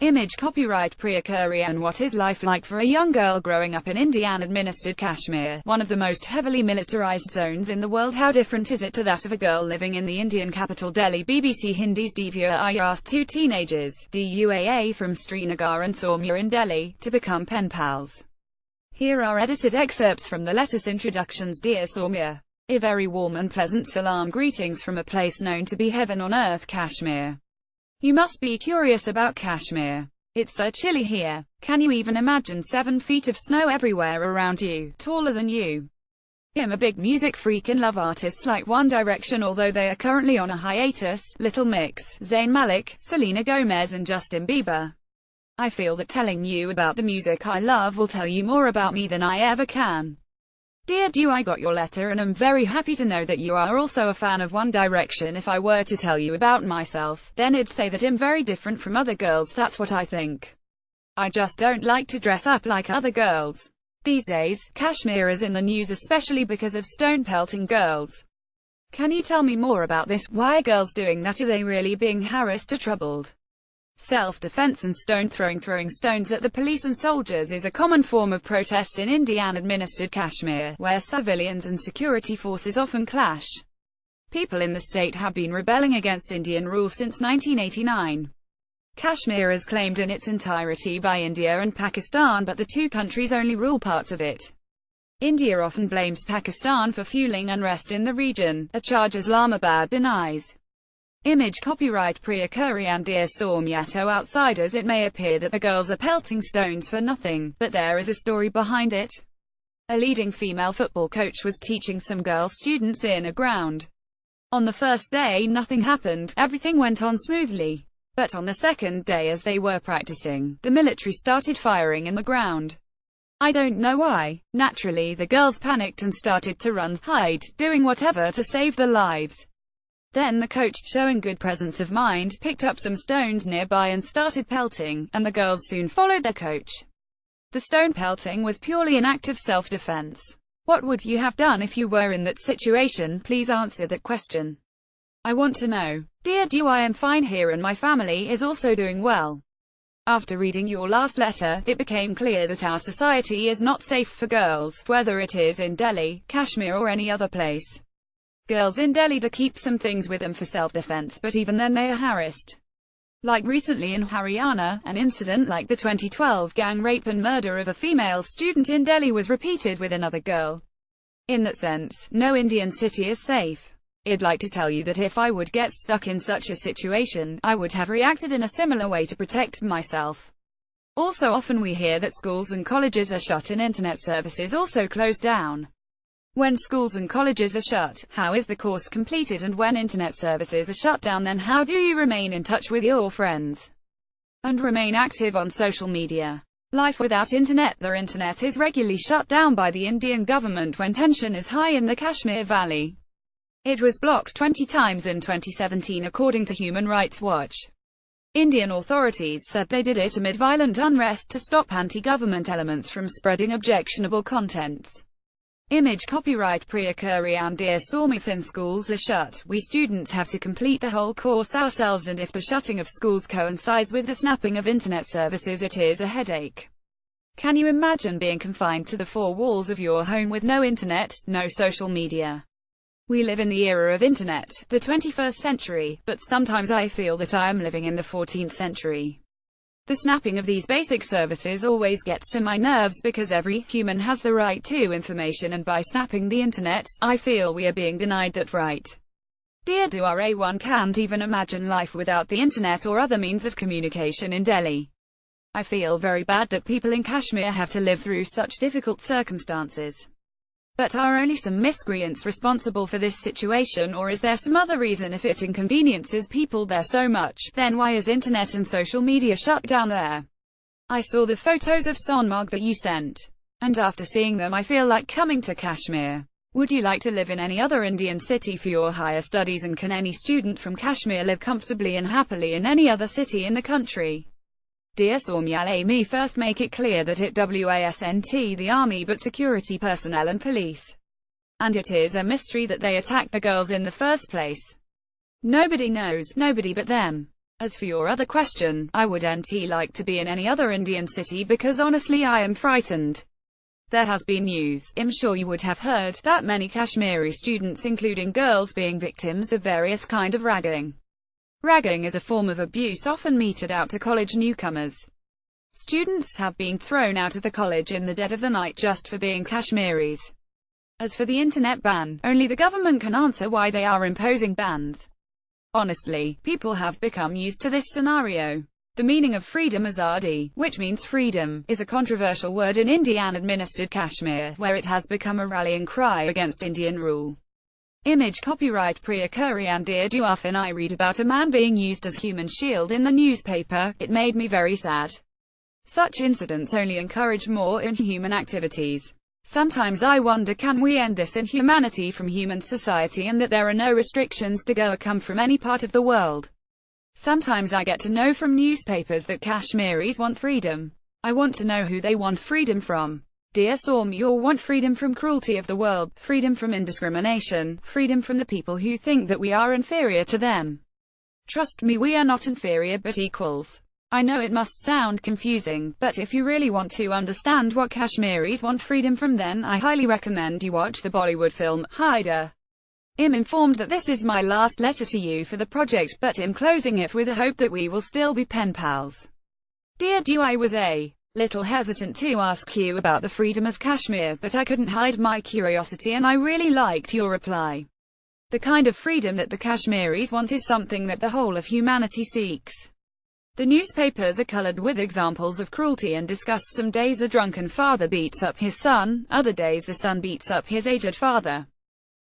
Image copyright Priya Kurian. What is life like for a young girl growing up in Indian-administered Kashmir, one of the most heavily militarized zones in the world? How different is it to that of a girl living in the Indian capital Delhi? BBC Hindi's Divya Iyer asked two teenagers, DUAA from Srinagar and Soumya in Delhi, to become pen pals. Here are edited excerpts from the letters. Introductions. Dear Soumya, a very warm and pleasant salam, greetings from a place known to be heaven on earth, Kashmir. You must be curious about Kashmir. It's so chilly here. Can you even imagine 7 feet of snow everywhere around you, taller than you? I'm a big music freak and love artists like One Direction, although they are currently on a hiatus, Little Mix, Zayn Malik, Selena Gomez and Justin Bieber. I feel that telling you about the music I love will tell you more about me than I ever can. Dear Du, I got your letter and am very happy to know that you are also a fan of One Direction. If I were to tell you about myself, then I'd say that I'm very different from other girls. That's what I think. I just don't like to dress up like other girls. These days, Kashmir is in the news especially because of stone pelting girls. Can you tell me more about this? Why are girls doing that? Are they really being harassed or troubled? Self-defense and stone throwing. Throwing stones at the police and soldiers is a common form of protest in Indian-administered Kashmir, where civilians and security forces often clash. People in the state have been rebelling against Indian rule since 1989. Kashmir is claimed in its entirety by India and Pakistan, but the two countries only rule parts of it. India often blames Pakistan for fueling unrest in the region, a charge Islamabad denies. Image copyright Priya Kurian. Dear Soumya, to outsiders it may appear that the girls are pelting stones for nothing, but there is a story behind it. A leading female football coach was teaching some girl students in a ground. On the first day nothing happened, everything went on smoothly. But on the second day, as they were practicing, the military started firing in the ground. I don't know why. Naturally the girls panicked and started to run, hide, doing whatever to save their lives. Then the coach, showing good presence of mind, picked up some stones nearby and started pelting, and the girls soon followed their coach. The stone pelting was purely an act of self-defense. What would you have done if you were in that situation? Please answer that question. I want to know. Dear Du, I am fine here and my family is also doing well. After reading your last letter, it became clear that our society is not safe for girls, whether it is in Delhi, Kashmir or any other place. Girls in Delhi do keep some things with them for self-defense, but even then they are harassed. Like recently in Haryana, an incident like the 2012 gang rape and murder of a female student in Delhi was repeated with another girl. In that sense, no Indian city is safe. I'd like to tell you that if I would get stuck in such a situation, I would have reacted in a similar way to protect myself. Also, often we hear that schools and colleges are shut and internet services also closed down. When schools and colleges are shut, how is the course completed? And when internet services are shut down, then how do you remain in touch with your friends and remain active on social media? Life without internet. The internet is regularly shut down by the Indian government when tension is high in the Kashmir Valley. It was blocked 20 times in 2017 according to Human Rights Watch. Indian authorities said they did it amid violent unrest to stop anti-government elements from spreading objectionable contents. Image copyright Priya Kurian. Dear Soumya, if schools are shut, we students have to complete the whole course ourselves, and if the shutting of schools coincides with the snapping of internet services, it is a headache. Can you imagine being confined to the 4 walls of your home with no internet, no social media? We live in the era of internet, the 21st century, but sometimes I feel that I am living in the 14th century. The snapping of these basic services always gets to my nerves because every human has the right to information, and by snapping the internet, I feel we are being denied that right. Dear Du, one can't even imagine life without the internet or other means of communication in Delhi. I feel very bad that people in Kashmir have to live through such difficult circumstances. But are only some miscreants responsible for this situation, or is there some other reason? If it inconveniences people there so much, then why is internet and social media shut down there? I saw the photos of Sonmarg that you sent, and after seeing them I feel like coming to Kashmir. Would you like to live in any other Indian city for your higher studies, and can any student from Kashmir live comfortably and happily in any other city in the country? Dear Soumya, let me first make it clear that it wasn't the army but security personnel and police. And it is a mystery that they attacked the girls in the first place. Nobody knows, nobody but them. As for your other question, I wouldn't like to be in any other Indian city because honestly I am frightened. There has been news, I'm sure you would have heard, that many Kashmiri students including girls being victims of various kind of ragging. Ragging is a form of abuse often meted out to college newcomers. Students have been thrown out of the college in the dead of the night just for being Kashmiris. As for the internet ban, only the government can answer why they are imposing bans. Honestly, people have become used to this scenario. The meaning of freedom azadi, which means freedom, is a controversial word in Indian-administered Kashmir, where it has become a rallying cry against Indian rule. Image copyright Priya Kurian. Dear, do often I read about a man being used as human shield in the newspaper, it made me very sad. Such incidents only encourage more inhuman activities. Sometimes I wonder, can we end this inhumanity from human society and that there are no restrictions to go or come from any part of the world? Sometimes I get to know from newspapers that Kashmiris want freedom. I want to know who they want freedom from. Dear Soumya, want freedom from cruelty of the world, freedom from indiscrimination, freedom from the people who think that we are inferior to them. Trust me, we are not inferior but equals. I know it must sound confusing, but if you really want to understand what Kashmiris want freedom from, then I highly recommend you watch the Bollywood film, Haider. I'm informed that this is my last letter to you for the project, but I'm closing it with a hope that we will still be pen pals. Dear Du, I was a little hesitant to ask you about the freedom of Kashmir, but I couldn't hide my curiosity and I really liked your reply. The kind of freedom that the Kashmiris want is something that the whole of humanity seeks. The newspapers are colored with examples of cruelty and disgust. Some days a drunken father beats up his son, other days the son beats up his aged father.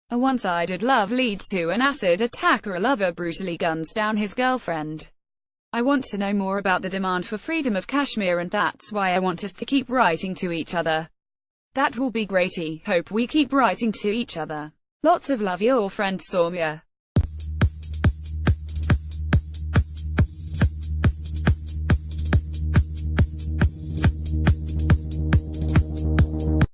A one-sided love leads to an acid attack, or a lover brutally guns down his girlfriend. I want to know more about the demand for freedom of Kashmir, and that's why I want us to keep writing to each other. That will be great. Hope we keep writing to each other. Lots of love, your friend Soumya.